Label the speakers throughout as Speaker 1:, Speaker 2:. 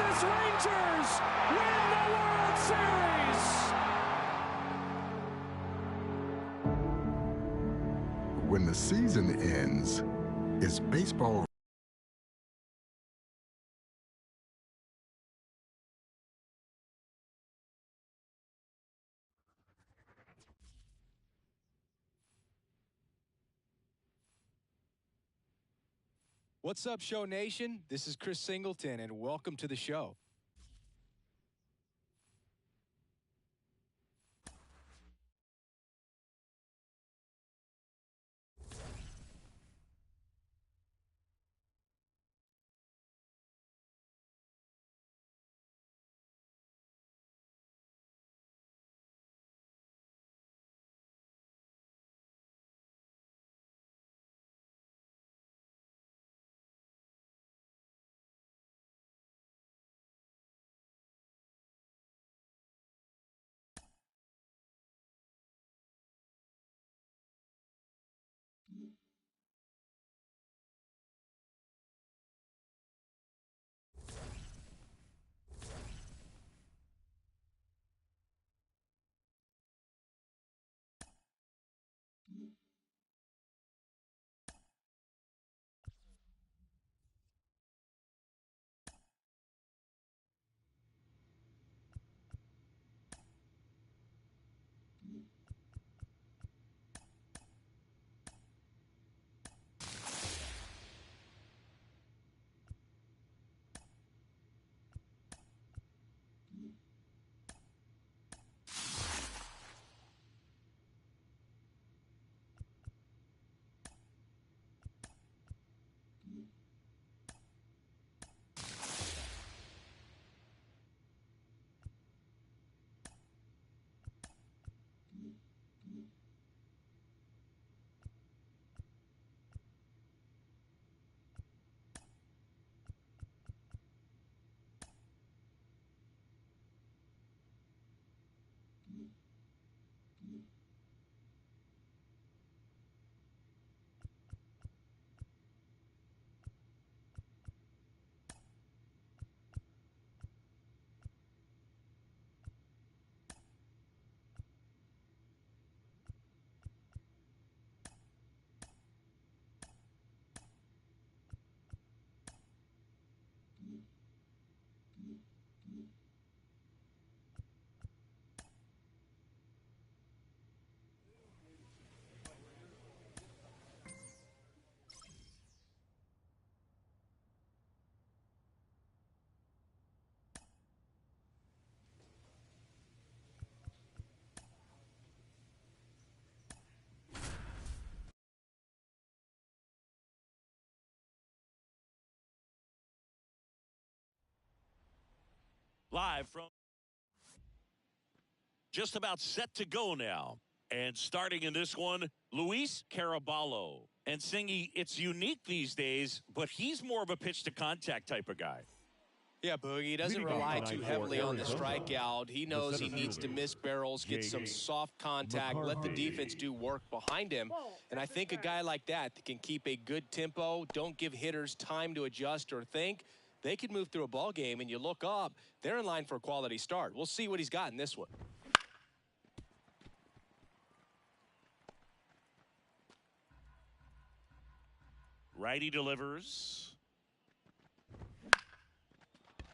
Speaker 1: Texas Rangers win the World Series.
Speaker 2: When the season ends, it's baseball.
Speaker 3: What's up, Show Nation? This is Chris Singleton, and welcome to the show.
Speaker 4: Live from just about set to go now. And starting in this one, Luis Caraballo. And Singy, it's unique these days, but he's more of a pitch-to-contact type of guy.
Speaker 3: Yeah, Boogie, he doesn't rely too heavily on the strikeout. He knows he needs to miss barrels, get some soft contact, let the defense do work behind him. And I think a guy like that can keep a good tempo, don't give hitters time to adjust or think. They could move through a ball game, and you look up, they're in line for a quality start. We'll see what he's got in this one.
Speaker 4: Righty delivers.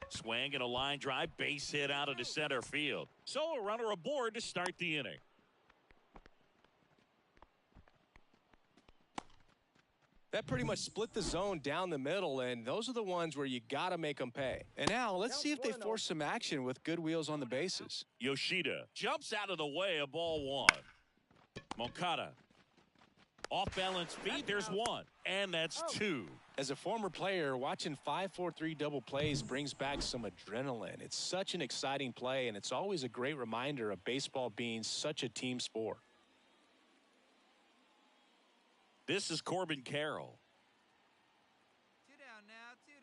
Speaker 4: Swing and a line drive, base hit out of the center field. So a runner aboard to start the inning.
Speaker 3: That pretty much split the zone down the middle, and those are the ones where you got to make them pay. And now let's see if they force some action with good wheels on the bases.
Speaker 4: Yoshida jumps out of the way of ball one. Moncada. Off balance feet, there's one, and that's two.
Speaker 3: As a former player, watching 5-4-3 double plays brings back some adrenaline. It's such an exciting play, and it's always a great reminder of baseball being such a team sport.
Speaker 4: This is Corbin Carroll.
Speaker 5: Two down now, two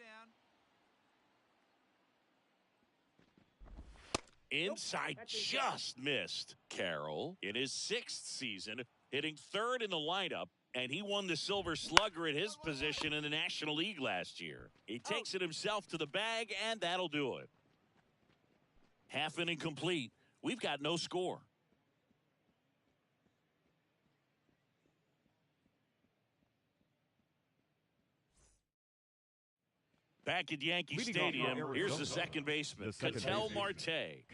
Speaker 5: down.
Speaker 4: Inside, just missed. Carroll, in his 6th season, hitting 3rd in the lineup and he won the Silver Slugger at his position in the National League last year. He takes it himself to the bag, and that'll do it. Half inning complete. We've got no score. Back at Yankee Stadium, here's the second baseman, Ketel Marte.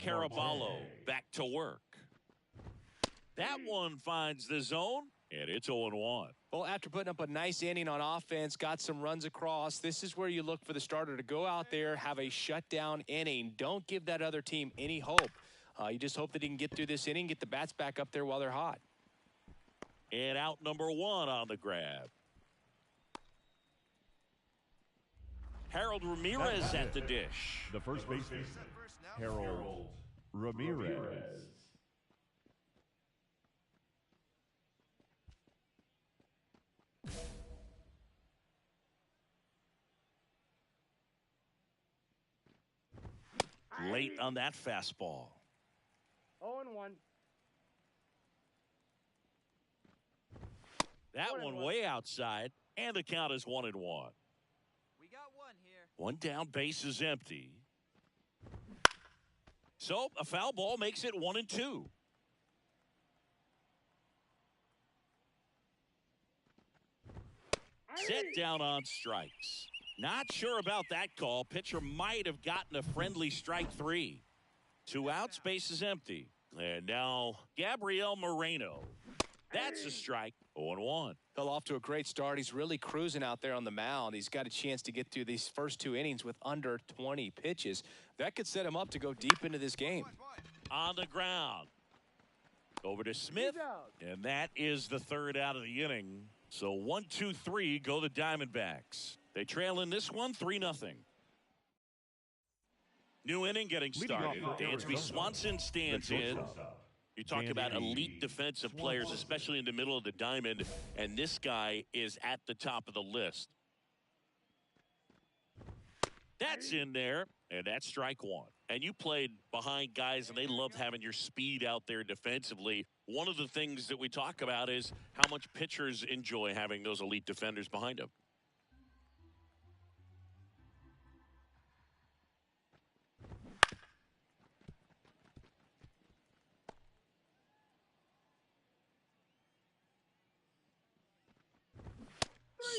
Speaker 4: Caraballo back to work. That one finds the zone, and it's 0-1.
Speaker 3: Well, after putting up a nice inning on offense, got some runs across, this is where you look for the starter to go out there, have a shutdown inning. Don't give that other team any hope. You just hope that he can get through this inning, get the bats back up there while they're hot.
Speaker 4: And out number 1 on the grab. Harold Ramirez at the dish.
Speaker 6: The first baseman, Harold Ramirez.
Speaker 4: Late on that fastball.
Speaker 7: 0-1.
Speaker 4: That one way outside, and the count is 1-1.
Speaker 5: We got one here.
Speaker 4: One down, base is empty. So a foul ball makes it 1-2. Set down on strikes. Not sure about that call. Pitcher might have gotten a friendly strike 3. 2 outs, base is empty. And now Gabriel Moreno. That's a strike. 0-1.
Speaker 3: Fell off to a great start. He's really cruising out there on the mound. He's got a chance to get through these first 2 innings with under 20 pitches. That could set him up to go deep into this game.
Speaker 4: On the ground. Over to Smith. And that is the 3rd out of the inning. So 1-2-3 go the Diamondbacks. They trail in this one 3-0. New inning getting started. Dansby Swanson stands in. You talk about elite defensive players, especially in the middle of the diamond, and this guy is at the top of the list. That's in there, and that's strike 1. And you played behind guys, and they love having your speed out there defensively. One of the things that we talk about is how much pitchers enjoy having those elite defenders behind them.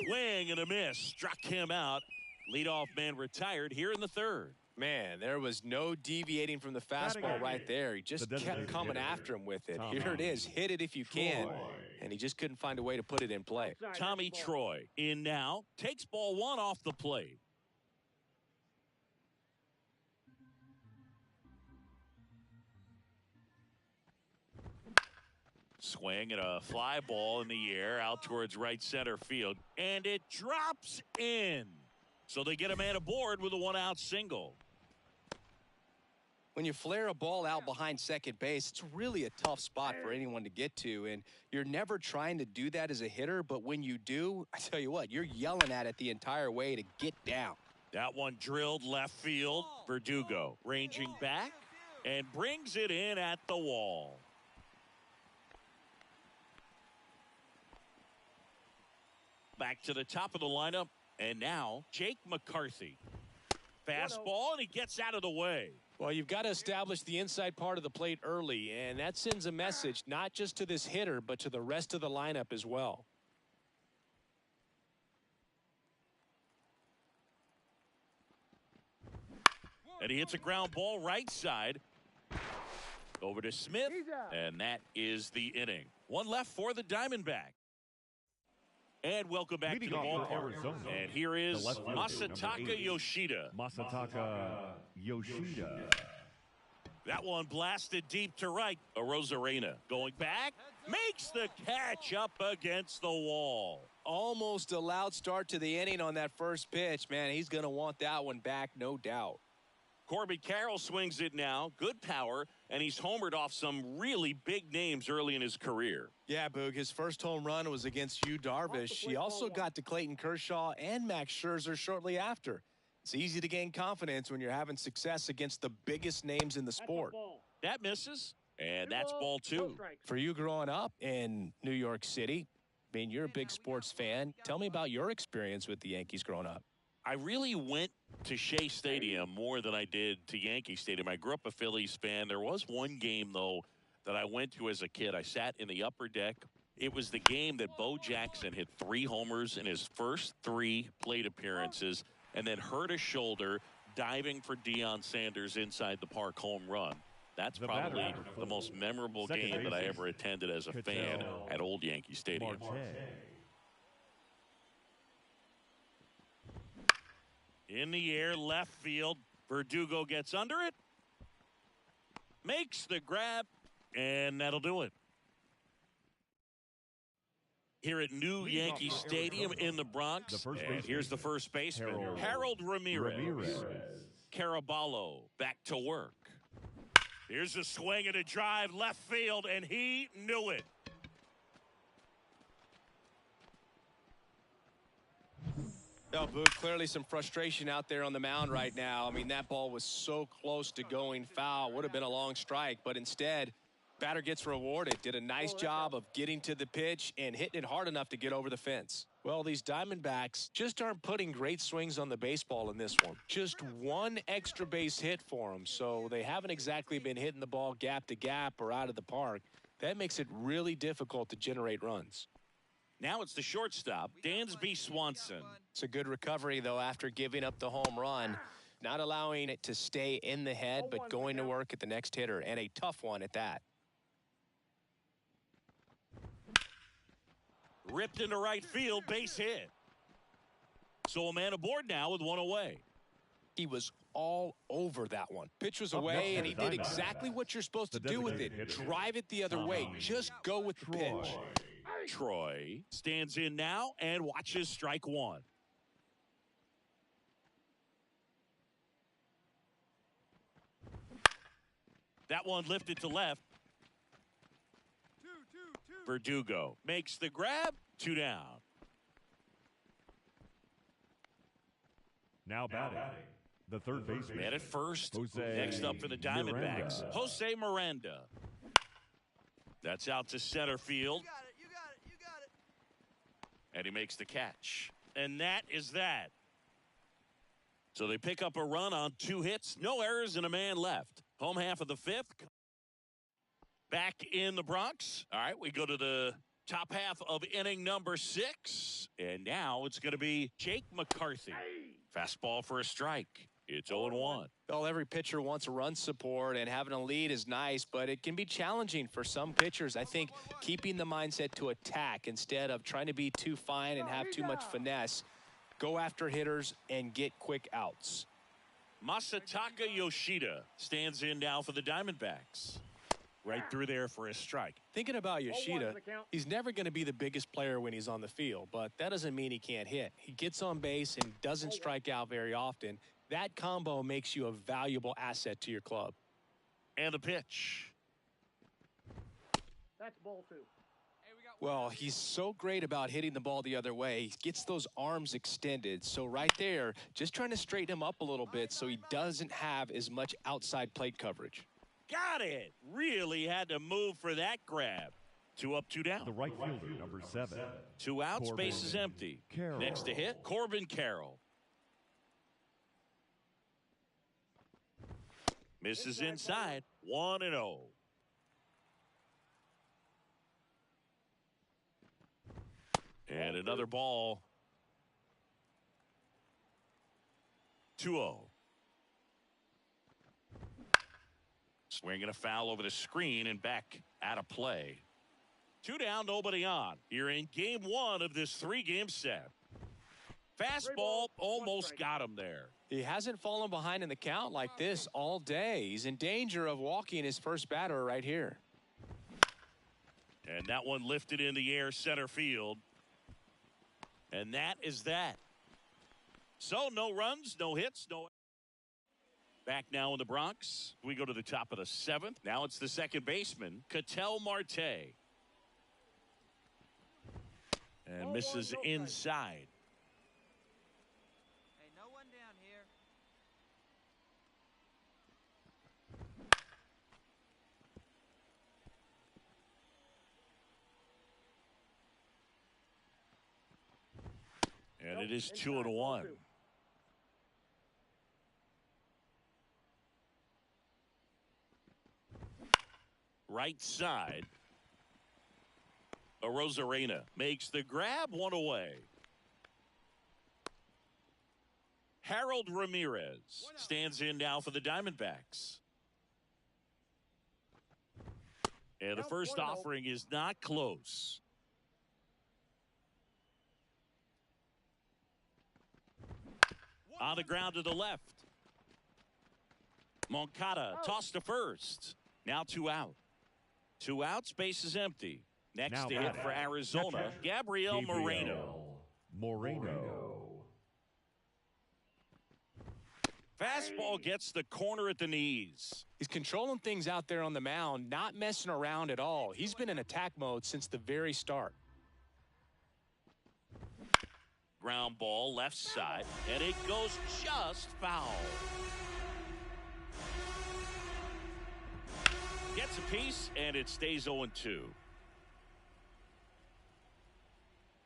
Speaker 4: Swing and a miss. Struck him out. Leadoff man retired here in the 3rd.
Speaker 3: Man, there was no deviating from the fastball right there. He just kept coming after him with it. Here it is. Hit it if you can. And he just couldn't find a way to put it in play.
Speaker 4: Tommy Troy in now. Takes ball 1 off the plate. Swing and a fly ball in the air out towards right center field. And it drops in. So they get a man aboard with a 1-out single.
Speaker 3: When you flare a ball out behind second base, it's really a tough spot for anyone to get to. And you're never trying to do that as a hitter. But when you do, I tell you what, you're yelling at it the entire way to get down.
Speaker 4: That one drilled left field. Verdugo ranging back and brings it in at the wall. Back to the top of the lineup, and now Jake McCarthy. Fastball, and he gets out of the way.
Speaker 3: Well, you've got to establish the inside part of the plate early, and that sends a message not just to this hitter, but to the rest of the lineup as well.
Speaker 4: And he hits a ground ball right side. Over to Smith, and that is the inning. One left for the Diamondbacks. And welcome back to the ballpark. And here is Masataka Yoshida. That one blasted deep to right. Arozarena going back. Makes the catch up against the wall.
Speaker 3: Almost a loud start to the inning on that first pitch. Man, he's going to want that one back, no doubt.
Speaker 4: Corbin Carroll swings it now. Good power, and he's homered off some really big names early in his career.
Speaker 3: Yeah, Boog, his first home run was against Yu Darvish. He also got to Clayton Kershaw and Max Scherzer shortly after. It's easy to gain confidence when you're having success against the biggest names in the sport.
Speaker 4: That misses. And that's ball 2.
Speaker 3: For you growing up in New York City, I mean, you're a big sports fan. Tell me about your experience with the Yankees growing up.
Speaker 4: I really went to Shea Stadium more than I did to Yankee Stadium. I grew up a Phillies fan. There was one game, though, that I went to as a kid. I sat in the upper deck. It was the game that Bo Jackson hit 3 homers in his first 3 plate appearances and then hurt his shoulder diving for Deion Sanders inside the park home run. That's probably the most memorable game that I ever attended as a fan at Old Yankee Stadium. In the air, left field. Verdugo gets under it. Makes the grab, and that'll do it. Here at New Yankee Stadium in the Bronx. And here's the first baseman, Harold Ramirez. Caraballo back to work. Here's a swing and a drive left field, and he knew it.
Speaker 3: No, Boog, clearly some frustration out there on the mound right now. I mean, that ball was so close to going foul. Would have been a long strike, but instead, batter gets rewarded. Did a nice job of getting to the pitch and hitting it hard enough to get over the fence. Well, these Diamondbacks just aren't putting great swings on the baseball in this one. Just one extra base hit for them, so they haven't exactly been hitting the ball gap to gap or out of the park. That makes it really difficult to generate runs.
Speaker 4: Now it's the shortstop, Dansby Swanson.
Speaker 3: It's a good recovery, though, after giving up the home run. Not allowing it to stay in the head, but going to work at the next hitter, and a tough one at that.
Speaker 4: Ripped into right field, base hit. So a man aboard now with 1 away.
Speaker 3: He was all over that one. Pitch was away, and he did exactly what you're supposed to do with it. Drive it the other way. Just go with the pitch.
Speaker 4: Troy stands in now and watches strike 1. That one lifted to left. Verdugo makes the grab. 2 down.
Speaker 6: Now batting, the third baseman.
Speaker 4: Man at first.
Speaker 6: Jose
Speaker 4: Next up for the Diamondbacks,
Speaker 6: Miranda.
Speaker 4: Jose Miranda. That's out to center field.
Speaker 5: You got it.
Speaker 4: And he makes the catch. And that is that. So they pick up a run on 2 hits. No errors and a man left. Home half of the 5th. Back in the Bronx. All right, we go to the top half of inning number 6. And now it's going to be Jake McCarthy. Fastball for a strike. It's 0-1.
Speaker 3: Well, every pitcher wants run support, and having a lead is nice, but it can be challenging for some pitchers. I think keeping the mindset to attack instead of trying to be too fine and have too much finesse. Go after hitters and get quick outs.
Speaker 4: Masataka Yoshida stands in now for the Diamondbacks. Right through there for a strike.
Speaker 3: Thinking about Yoshida, he's never going to be the biggest player when he's on the field, but that doesn't mean he can't hit. He gets on base and doesn't strike out very often. That combo makes you a valuable asset to your club.
Speaker 4: And the pitch.
Speaker 7: That's ball 2.
Speaker 3: Well, he's so great about hitting the ball the other way. He gets those arms extended. So right there, just trying to straighten him up a little bit so he doesn't have as much outside plate coverage.
Speaker 4: Got it. Really had to move for that grab. 2 up, 2 down.
Speaker 6: The right fielder, number 7.
Speaker 4: 2 out,
Speaker 6: Corbin
Speaker 4: space is empty.
Speaker 6: Carroll.
Speaker 4: Next to hit, Corbin Carroll. Misses inside, 1-0. And another ball. 2-0. Swinging a foul over the screen and back out of play. 2 down, nobody on. You're in game 1 of this 3-game set. Fastball almost got him there.
Speaker 3: He hasn't fallen behind in the count like this all day. He's in danger of walking his first batter right here.
Speaker 4: And that one lifted in the air center field. And that is that. So no runs, no hits, no. Back now in the Bronx. We go to the top of the 7th. Now it's the second baseman, Ketel Marte. And misses inside.
Speaker 5: Hey, no one down here.
Speaker 4: And it is 2-1. Right side. Arozarena makes the grab, one away. Harold Ramirez stands in now for the Diamondbacks. And the first offering is not close. On the ground to the left. Moncada tossed to first. Now 2 out. 2 outs, base is empty. Next
Speaker 6: Now
Speaker 4: to hit for Arizona, Gabriel Moreno. Fastball gets the corner at the knees.
Speaker 3: He's controlling things out there on the mound, not messing around at all. He's been in attack mode since the very start.
Speaker 4: Ground ball left side, and it goes just foul. Gets a piece, and it stays 0-2.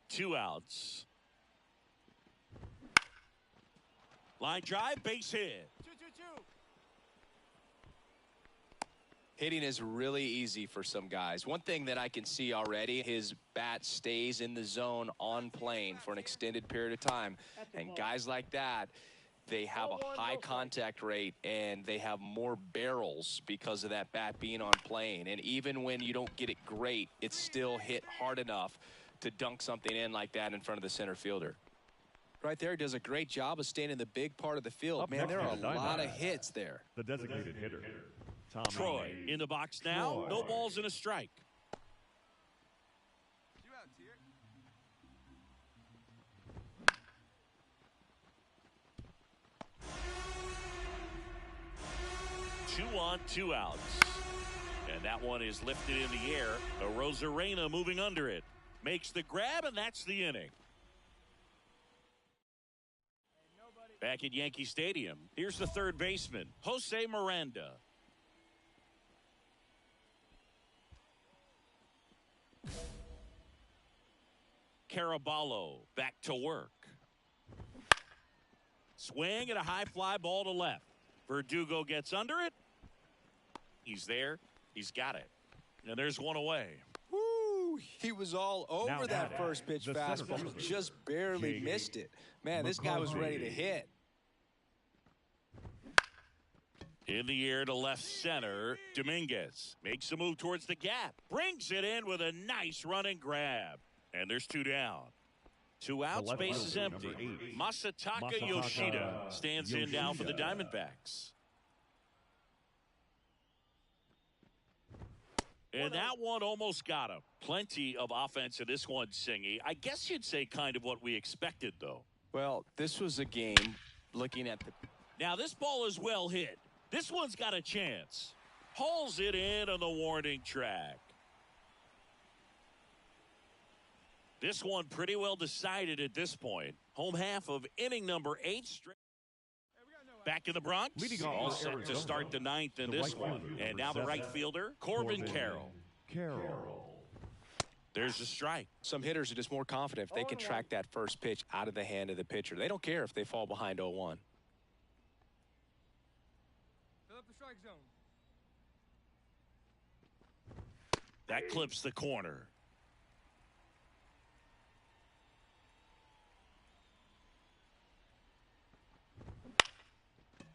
Speaker 4: 2 outs. Line drive, base hit.
Speaker 5: 2-2-2.
Speaker 3: Hitting is really easy for some guys. One thing that I can see already, his bat stays in the zone on plane for an extended period of time. And guys like that, they have a high contact rate and they have more barrels because of that bat being on plane. And even when you don't get it great, it's still hit hard enough to dunk something in like that in front of the center fielder. Right there, does a great job of staying in the big part of the field. Man, there are a lot of hits there.
Speaker 6: The designated hitter, Tommy
Speaker 4: Troy in the box now. No balls and a strike.
Speaker 5: 2 outs here.
Speaker 4: 2 on, 2 outs. And that one is lifted in the air. Arozarena moving under it. Makes the grab, and that's the inning. Back at Yankee Stadium, here's the third baseman, Jose Miranda. Caraballo back to work. Swing and a high fly ball to left. Verdugo gets under it. He's there. He's got it. And there's one away.
Speaker 3: Woo! He was all over that first pitch
Speaker 6: the
Speaker 3: fastball. Just barely missed it. Man, this guy was ready to hit.
Speaker 4: In the air to left center, Dominguez makes a move towards the gap. Brings it in with a nice running grab. And there's 2 down. 2 outs, base is empty. Masataka Yoshida stands in now for the Diamondbacks. And that one almost got him. Plenty of offense in this one, Singy. I guess you'd say kind of what we expected, though.
Speaker 3: Well, this was a game looking at the...
Speaker 4: Now, this ball is well hit. This one's got a chance. Hauls it in on the warning track. This one pretty well decided at this point. Home half of inning number 8 straight. Back in the Bronx, all set to start the 9th in this one. And now the right fielder, Corbin Carroll. There's a strike.
Speaker 3: Some hitters are just more confident if they can track that first pitch out of the hand of the pitcher. They don't care if they fall behind 0-1.
Speaker 5: Fill up the strike zone.
Speaker 4: That clips the corner.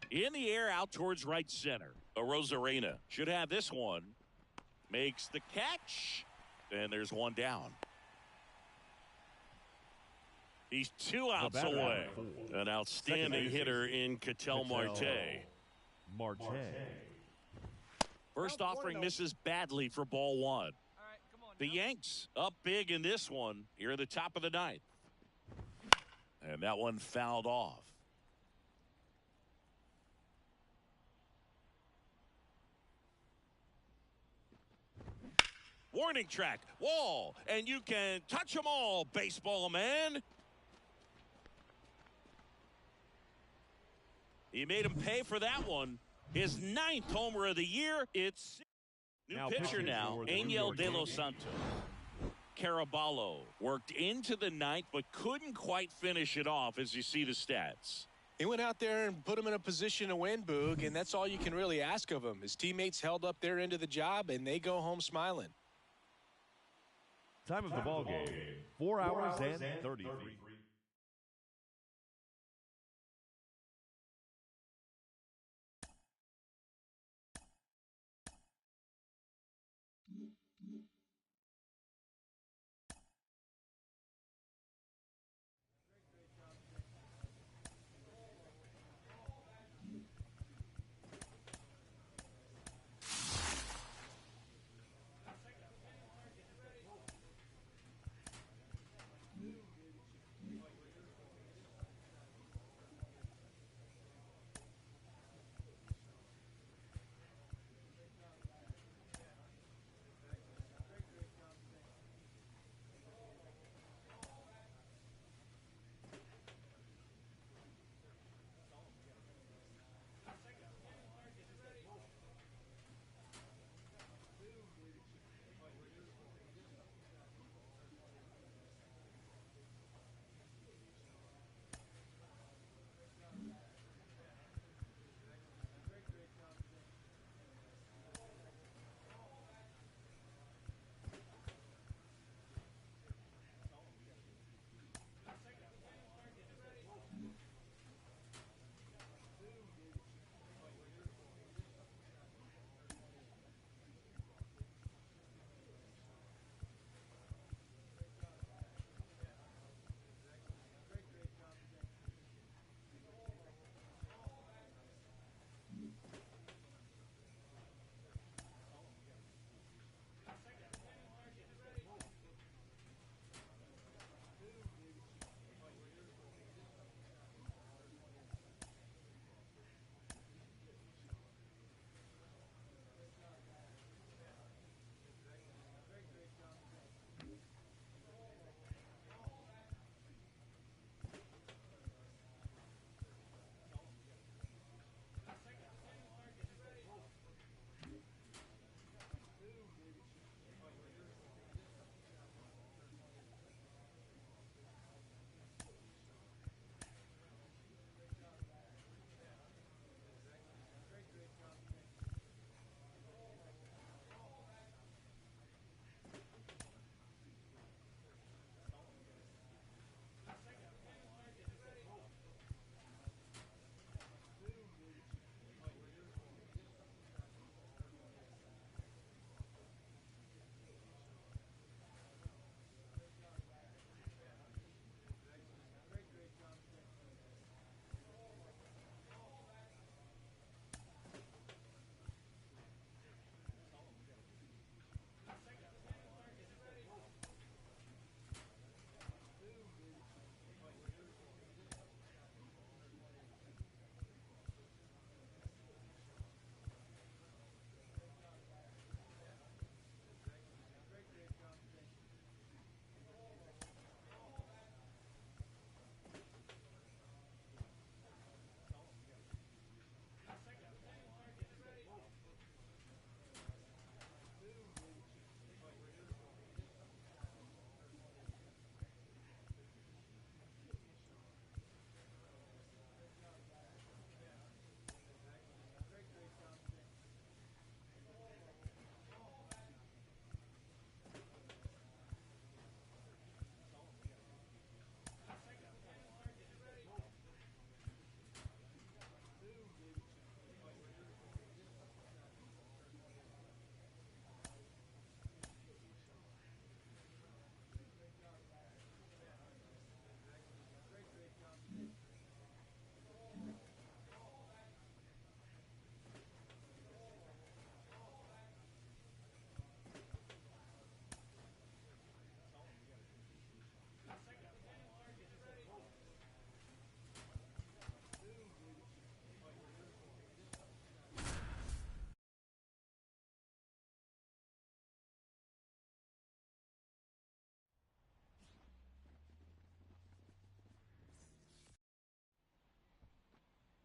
Speaker 4: In the air out towards right center. Arozarena should have this one. Makes the catch. And there's one down. He's 2 outs away. An outstanding hitter in Ketel Marte. First offering misses badly for ball 1.
Speaker 5: All right, come on.
Speaker 4: The Yanks up big in this one here at the top of the 9th. And that one fouled off. Warning track, wall, and you can touch them all, baseball man. He made him pay for that one. His 9th homer of the year. It's new pitcher now, Angel De Los Santos. Caraballo worked into the ninth, but couldn't quite finish it off as you see the stats.
Speaker 3: He went out there and put him in a position to win, Boog, and that's all you can really ask of him. His teammates held up their end of the job, and they go home smiling.
Speaker 6: Time of the ball game, 4 hours and 33.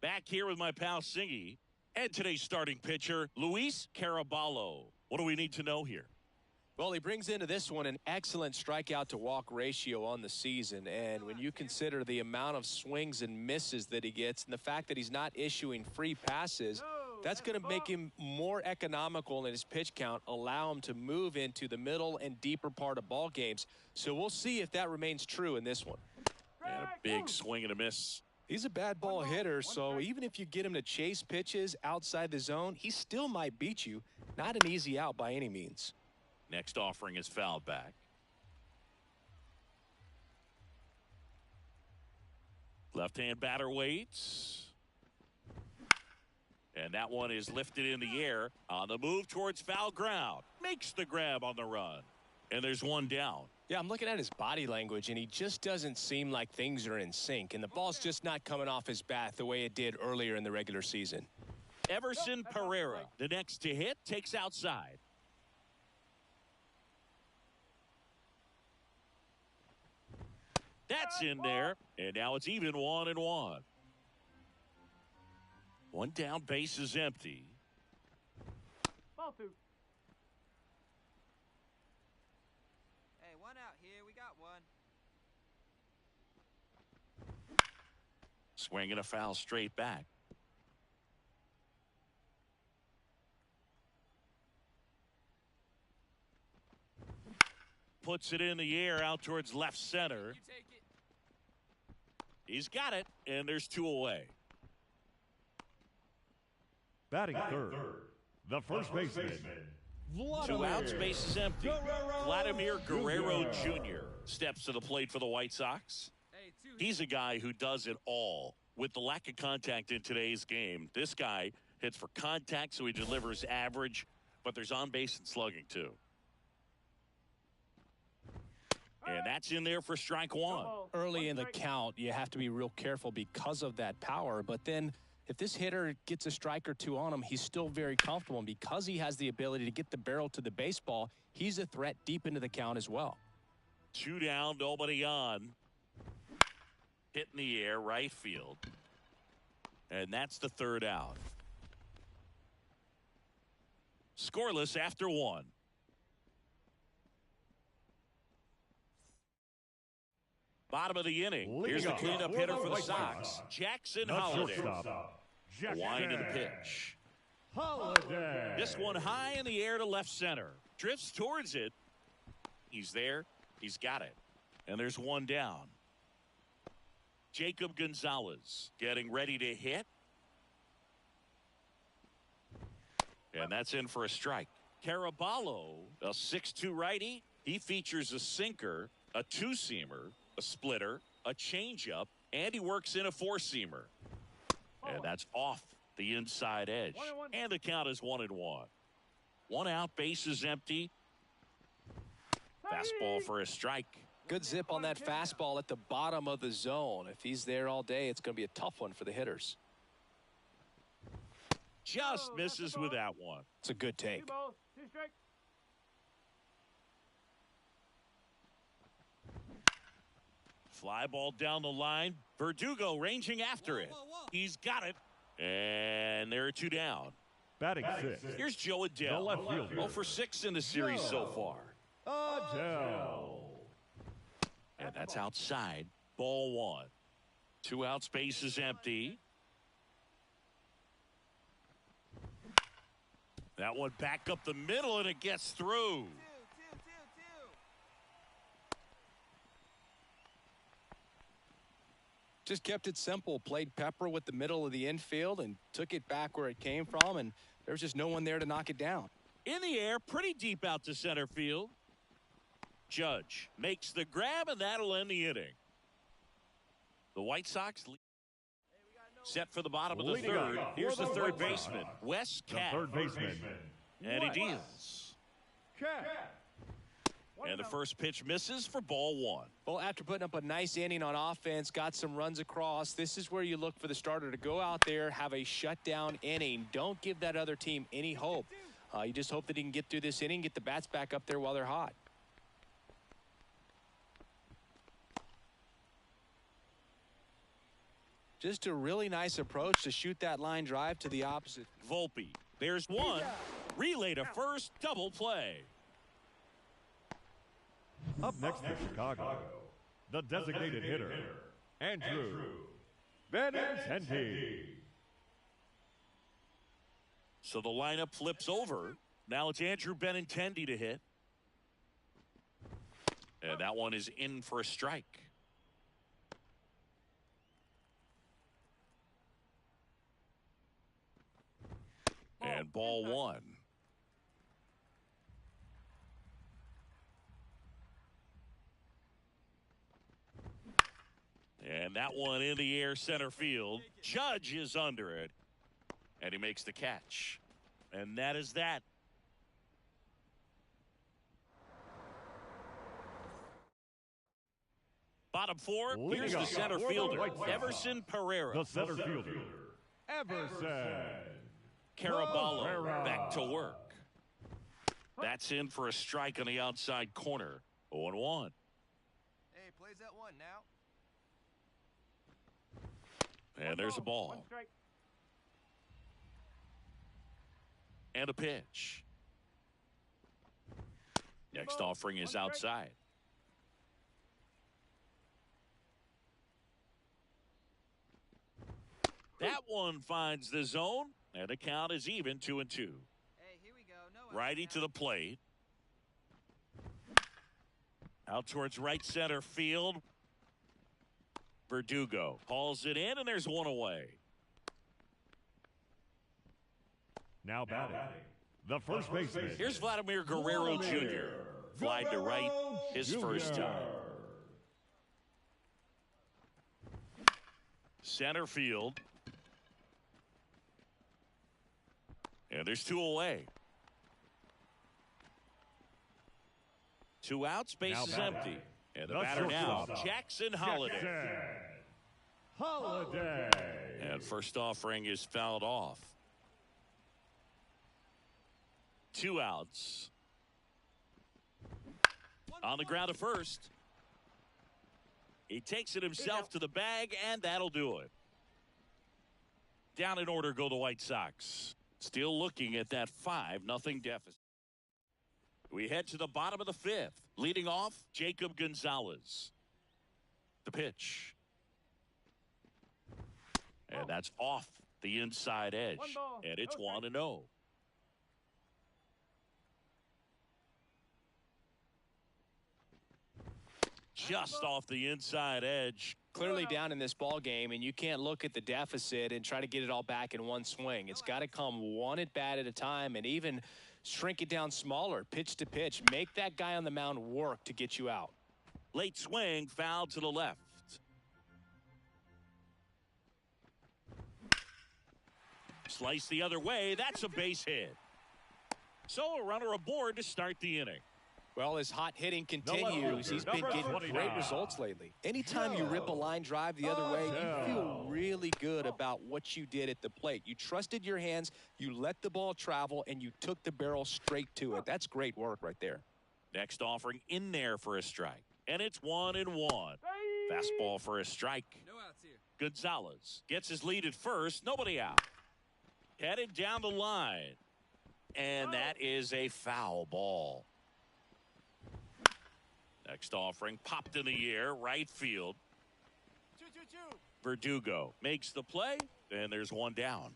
Speaker 4: Back here with my pal Singy and today's starting pitcher, Luis Caraballo. What do we need to know here?
Speaker 3: Well, he brings into this one an excellent strikeout to walk ratio on the season. And when you consider the amount of swings and misses that he gets and the fact that he's not issuing free passes, that's going to make him more economical in his pitch count, allow him to move into the middle and deeper part of ball games. So we'll see if that remains true in this one.
Speaker 4: And a big swing and a miss.
Speaker 3: He's a bad ball hitter, so even if you get him to chase pitches outside the zone, he still might beat you. Not an easy out by any means.
Speaker 4: Next offering is fouled back. Left-hand batter waits. And that one is lifted in the air on the move towards foul ground. Makes the grab on the run. And there's one down.
Speaker 3: Yeah, I'm looking at his body language, and he just doesn't seem like things are in sync. And the ball's just not coming off his bat the way it did earlier in the regular season.
Speaker 4: Everson Pereira, the next to hit, takes outside. That's in there, and now it's even 1-1. One down, base is empty.
Speaker 7: Ball two.
Speaker 5: Hey, one out here. We got one.
Speaker 4: Swinging a foul straight back. Puts it in the air out towards left center.
Speaker 5: You take it.
Speaker 4: He's got it, and there's two away.
Speaker 6: Batting third, the first baseman.
Speaker 4: Two outs, base is empty. Vladimir Guerrero Jr. steps to the plate for the White Sox.
Speaker 5: Hey, two.
Speaker 4: He's a guy who does it all. With the lack of contact in today's game, this guy hits for contact, so he delivers average, but there's on base and slugging too. And that's in there for strike one.
Speaker 3: Early in the count, you have to be real careful because of that power. But then if this hitter gets a strike or two on him, he's still very comfortable. And because he has the ability to get the barrel to the baseball, he's a threat deep into the count as well.
Speaker 4: Two down, nobody on. Hit in the air, right field. And that's the third out. Scoreless after one. Bottom of the inning. Here's the cleanup hitter for the Sox, Jackson Holliday. Wind of the pitch.
Speaker 6: Holliday.
Speaker 4: This one high in the air to left center. Drifts towards it. He's there. He's got it. And there's one down. Jacob Gonzalez getting ready to hit. And that's in for a strike. Caraballo, a 6'2 righty. He features a sinker, a two-seamer, a splitter, a changeup, and he works in a four-seamer. And that's off the inside edge. And the count is 1-1. One out, base is empty. Fastball for a strike.
Speaker 3: Good zip on that fastball at the bottom of the zone. If he's there all day, it's going to be a tough one for the hitters.
Speaker 4: Just misses with that one.
Speaker 3: It's a good take.
Speaker 7: 2 balls, 2 strikes.
Speaker 4: Fly ball down the line. Verdugo ranging after it. He's got it. And there are two down.
Speaker 6: Batting sixth,
Speaker 4: Here's Joe
Speaker 6: the
Speaker 4: Adell.
Speaker 6: left fielder.
Speaker 4: 0 for 6 in the series so far.
Speaker 6: Adell.
Speaker 4: And that's outside. Ball one. Two outs, base is empty. That one back up the middle, and it gets through.
Speaker 5: Two.
Speaker 3: Just kept it simple. Played pepper with the middle of the infield and took it back where it came from. And there was just no one there to knock it down.
Speaker 4: In the air, pretty deep out to center field. Judge makes the grab, and that'll end the inning. The White Sox set for the bottom of the
Speaker 6: Leading
Speaker 4: third.
Speaker 6: off
Speaker 4: Here's
Speaker 6: for
Speaker 4: the
Speaker 6: the
Speaker 4: third
Speaker 6: White Sox,
Speaker 4: baseman, Wes
Speaker 6: the
Speaker 4: Cat.
Speaker 6: third baseman.
Speaker 4: And he
Speaker 6: Wes
Speaker 4: deals.
Speaker 6: Cat.
Speaker 4: And the first pitch misses for ball one.
Speaker 3: Well, after putting up a nice inning on offense, got some runs across, this is where you look for the starter to go out there, have a shutdown inning. Don't give that other team any hope. You just hope that he can get through this inning, get the bats back up there while they're hot. Just a really nice approach to shoot that line drive to the opposite.
Speaker 4: Volpe. There's one. Relay to first. Double play.
Speaker 6: Up next for Chicago, the designated hitter, Andrew Benintendi.
Speaker 4: So the lineup flips over. Now it's Andrew Benintendi to hit. And that one is in for a strike. And ball one. And that one in the air center field. Judge is under it. And he makes the catch. And that is that. Bottom four, here's the center fielder, Everson Pereira.
Speaker 6: The center fielder, Everson
Speaker 4: Caraballo back to work. That's in for a strike on the outside corner. 0-1.
Speaker 5: Hey, plays that one now.
Speaker 4: And there's a
Speaker 7: One
Speaker 4: ball.
Speaker 7: strike.
Speaker 4: And a pitch. Next offering is outside. That one finds the zone, and the count is even 2-2.
Speaker 5: Hey, here we go. No outs
Speaker 4: Righty
Speaker 5: now.
Speaker 4: to the plate. Out towards right center field. Verdugo hauls it in, and there's one away.
Speaker 6: now batting. The first baseman.
Speaker 4: Here's Vladimir Guerrero Jr. Flied to right his first time. Center field. And there's two away. Two outs, base
Speaker 6: Now
Speaker 4: is
Speaker 6: batting.
Speaker 4: empty. And the
Speaker 6: The
Speaker 4: batter now,
Speaker 6: shortstop,
Speaker 4: Jackson Holiday.
Speaker 6: Holiday.
Speaker 4: And first offering is fouled off. Two outs. On the ground at first. He takes it himself to the bag, and that'll do it. Down in order go the White Sox. Still looking at that 5-0 deficit. We head to the bottom of the fifth. Leading off, Jacob Gonzalez. The pitch. And that's off the inside edge.
Speaker 7: One ball,
Speaker 4: And it's
Speaker 7: no strike.
Speaker 4: 1-0. Just off the inside edge.
Speaker 3: Clearly down in this ball game, and you can't look at the deficit and try to get it all back in one swing. It's got to come one at bat at a time, and even shrink it down smaller, pitch to pitch. Make that guy on the mound work to get you out.
Speaker 4: Late swing, foul to the left. Slice the other way. That's a base hit. So a runner aboard to start the inning.
Speaker 3: Well, his hot hitting continues. He's been getting great results lately. Anytime you rip a line drive the other way, you feel really good about what you did at the plate. You trusted your hands, you let the ball travel, and you took the barrel straight to it. That's great work right there.
Speaker 4: Next offering in there for a strike. And it's 1-1. Fastball for a strike.
Speaker 5: No outs here.
Speaker 4: Gonzalez gets his lead at first. Nobody out. Headed down the line. And that is a foul ball. Next offering popped in the air, right field.
Speaker 5: 2-2-2.
Speaker 4: Verdugo makes the play, and there's one down.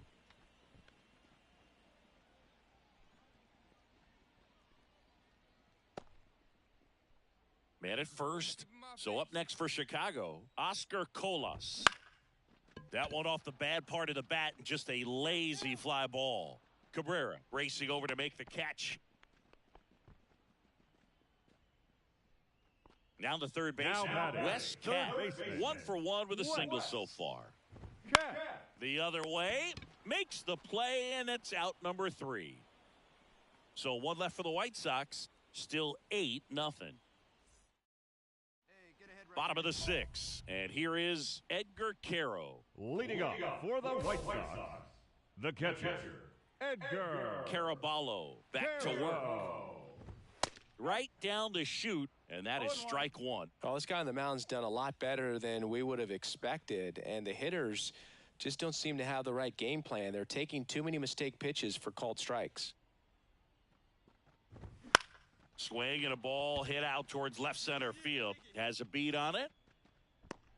Speaker 4: Man at first. So up next for Chicago, Oscar Colas. That one off the bad part of the bat, and just a lazy fly ball. Cabrera racing over to make the catch. Now the third baseman,
Speaker 6: batting.
Speaker 4: Wes
Speaker 6: Third
Speaker 4: Cat.
Speaker 6: baseman.
Speaker 4: 1 for 1 with a single so far. The other way, makes the play, and it's out number 3. So one left for the White Sox, still 8-0.
Speaker 5: Hey, get ahead right
Speaker 4: Bottom of the 6th, and here is Edgar Caro.
Speaker 6: Leading up for the White Sox, the catcher, Edgar
Speaker 4: Caraballo back to work. Right down the chute, and that is strike one.
Speaker 3: Well, this guy on the mound's done a lot better than we would have expected, and the hitters just don't seem to have the right game plan. They're taking too many mistake pitches for called strikes.
Speaker 4: Swing and a ball hit out towards left center field. Has a beat on it.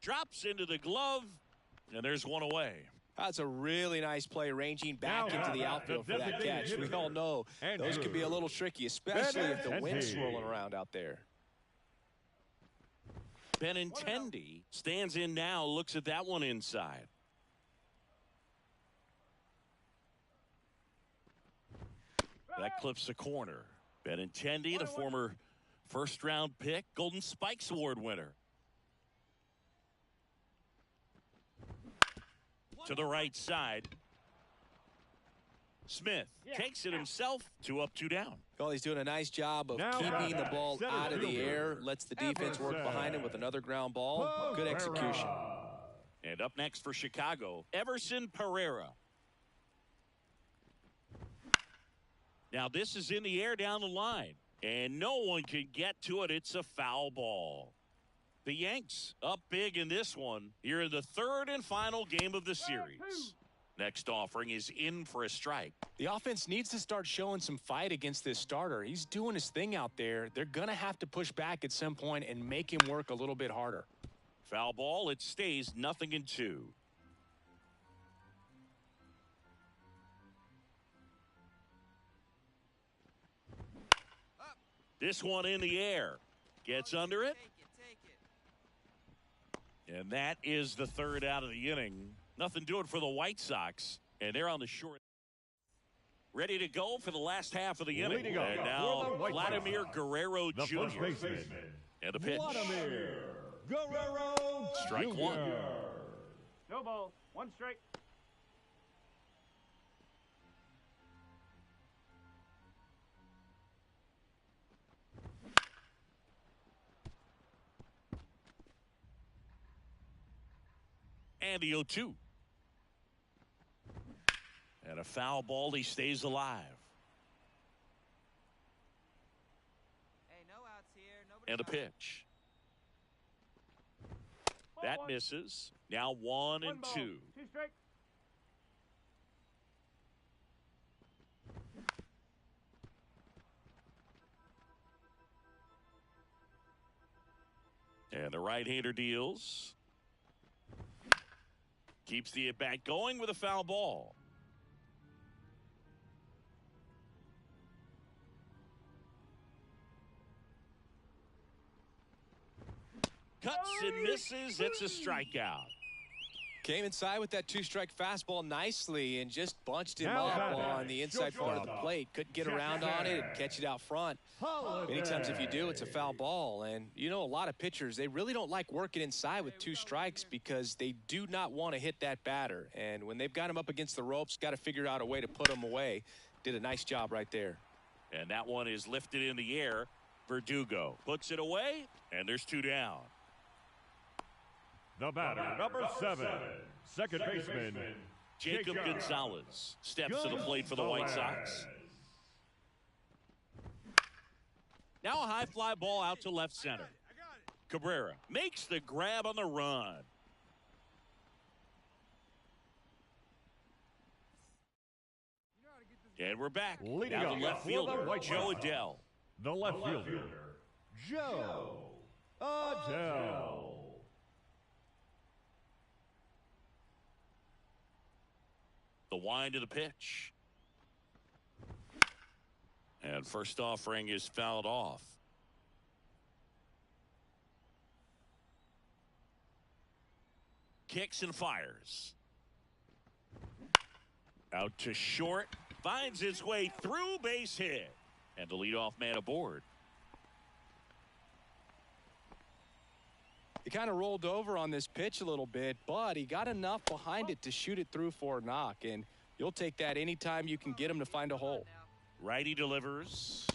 Speaker 4: Drops into the glove. And there's one away.
Speaker 3: That's a really nice play, ranging back into the outfield for that catch. We all know those can be a little tricky, especially if the wind's swirling around out there.
Speaker 4: Benintendi stands in now, looks at that one inside. That clips the corner. Benintendi, the former first-round pick, Golden Spikes Award winner. To the right side. Smith takes it himself. 2 up, 2 down.
Speaker 3: Well, he's doing a nice job of keeping the ball out of the air. Lets the defense work behind him with another ground ball. Good execution.
Speaker 4: And up next for Chicago, Everson Pereira. Now this is in the air down the line. And no one can get to it. It's a foul ball. The Yanks up big in this one here in the third and final game of the series. Next offering is in for a strike.
Speaker 3: The offense needs to start showing some fight against this starter. He's doing his thing out there. They're going to have to push back at some point and make him work a little bit harder.
Speaker 4: Foul ball. It stays 0-2. This one in the air. Gets under it. And that is the third out of the inning. Nothing doing for the White Sox. And they're on the short. Ready to go for the last half of the inning. And now Vladimir Guerrero Jr. And the pitch.
Speaker 6: Vladimir Guerrero
Speaker 4: Strike
Speaker 6: Jr.
Speaker 4: 1.
Speaker 7: No ball. 1 strike.
Speaker 4: And the 0-2. And a foul ball. He stays alive.
Speaker 5: Hey, no outs here.
Speaker 4: And the pitch. That misses. Now 1 and 2.
Speaker 7: 2 strike.
Speaker 4: And the right-hander deals. Keeps the at-bat going with a foul ball. Cuts and misses. It's a strikeout.
Speaker 3: Came inside with that 2-strike fastball nicely and just bunched him up on the inside part of the plate. Couldn't get around on it and catch it out front. Many times if you do, it's a foul ball. And you know, a lot of pitchers, they really don't like working inside with 2 strikes because they do not want to hit that batter. And when they've got him up against the ropes, got to figure out a way to put him away. Did a nice job right there.
Speaker 4: And that one is lifted in the air. Verdugo puts it away, and there's 2 down.
Speaker 6: The batter, number 7, second baseman,
Speaker 4: Jacob Gonzalez steps to the plate for the White Sox. Now a high fly ball out to left center. Cabrera makes the grab on the run. And we're back.
Speaker 6: Leading
Speaker 4: now
Speaker 6: up
Speaker 4: the left
Speaker 6: for the
Speaker 4: fielder,
Speaker 6: White
Speaker 4: Joe
Speaker 6: Sox.
Speaker 4: Adell.
Speaker 6: The left fielder, Joe Adell.
Speaker 4: The wind of the pitch. And first offering is fouled off. Kicks and fires. Out to short. Finds its way through, base hit. And the leadoff man aboard.
Speaker 3: He kind of rolled over on this pitch a little bit, but he got enough behind it to shoot it through for a knock. And you'll take that anytime you can get him to find a hole.
Speaker 4: Righty delivers.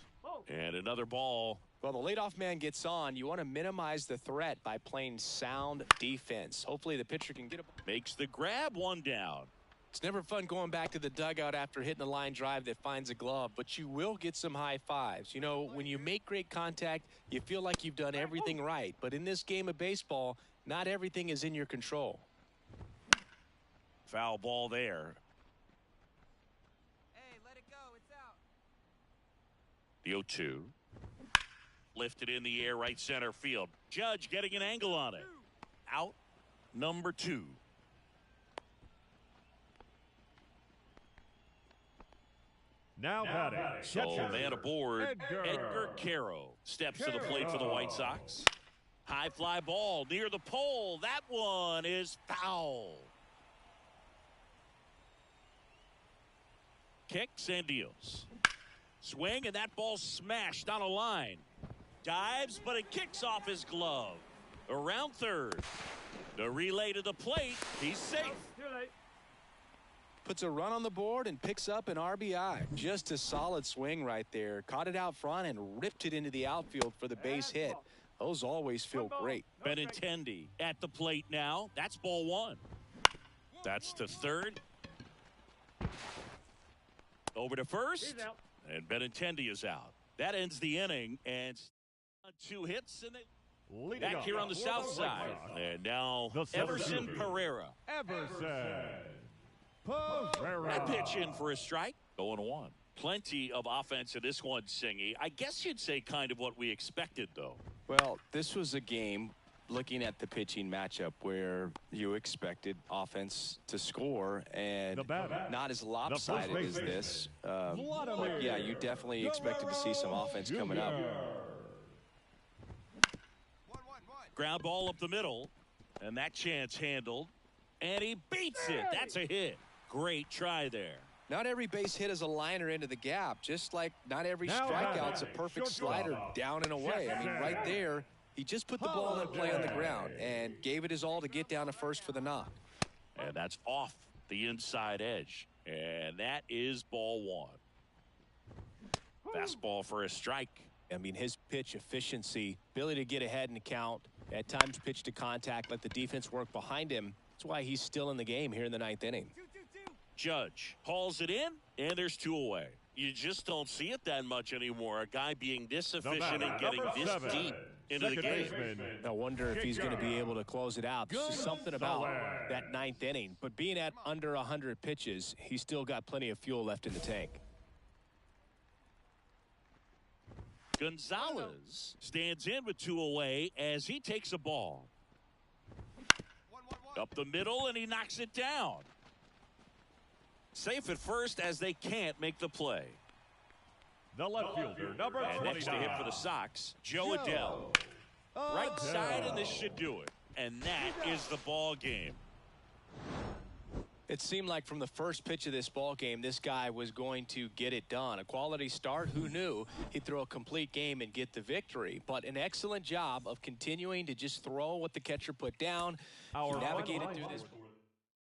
Speaker 4: And another ball.
Speaker 3: Well, the leadoff man gets on. You want to minimize the threat by playing sound defense. Hopefully the pitcher can get it.
Speaker 4: Makes the grab, 1 down.
Speaker 3: It's never fun going back to the dugout after hitting a line drive that finds a glove, but you will get some high fives. You know, when you make great contact, you feel like you've done everything right. But in this game of baseball, not everything is in your control.
Speaker 4: Foul ball there.
Speaker 5: Hey, let it go. It's out.
Speaker 4: The 0-2. Lifted in the air, right center field. Judge getting an angle on it. Out number 2.
Speaker 6: Now batting.
Speaker 4: So man aboard. Edgar Quero steps to the plate for the White Sox. High fly ball near the pole. That one is foul. Kicks and deals. Swing, and that ball smashed on a line. Dives, but it kicks off his glove. Around third. The relay to the plate. He's safe.
Speaker 7: Too late.
Speaker 3: Puts a run on the board and picks up an RBI. Just a solid swing right there. Caught it out front and ripped it into the outfield for the base hit. Those always feel great.
Speaker 4: Benintendi at the plate now. That's ball 1. That's to third. Over to first.
Speaker 7: He's out.
Speaker 4: And Benintendi is out. That ends the inning. And 2 hits. And they back here on the south side. And now Everson Pereira. That pitch in for a strike. 0-1. Plenty of offense in this one, Singy. I guess you'd say kind of what we expected, though.
Speaker 3: Well, this was a game, looking at the pitching matchup, where you expected offense to score, and not as lopsided as this. But yeah, you definitely expected to see some offense coming up.
Speaker 4: Ground ball up the middle, and that chance handled, and he beats it. That's a hit. Great try there.
Speaker 3: Not every base hit is a liner into the gap, just like not every strikeout's a perfect slider down and away. I mean, right there, he just put the ball in play on the ground and gave it his all to get down to first for the knock.
Speaker 4: And that's off the inside edge. And that is ball 1. Fastball for a strike.
Speaker 3: I mean, his pitch efficiency, ability to get ahead in the count, at times pitch to contact, let the defense work behind him. That's why he's still in the game here in the 9th inning.
Speaker 4: Judge hauls it in, and there's 2 away. You just don't see it that much anymore. A guy being this efficient and getting this deep into the game.
Speaker 3: I wonder if he's going to be able to close it out. There's something about that 9th inning. But being at under 100 pitches, he's still got plenty of fuel left in the tank.
Speaker 4: Gonzalez stands in with 2 away as he takes a ball. Up the middle, and he knocks it down. Safe at first as they can't make the play.
Speaker 6: The left fielder, number 25.
Speaker 4: And next to him for the Sox, Joe Adell. Right side, and this should do it. And that is the ball game.
Speaker 3: It seemed like from the first pitch of this ball game, this guy was going to get it done. A quality start. Who knew he'd throw a complete game and get the victory? But an excellent job of continuing to just throw what the catcher put down. He navigated through this.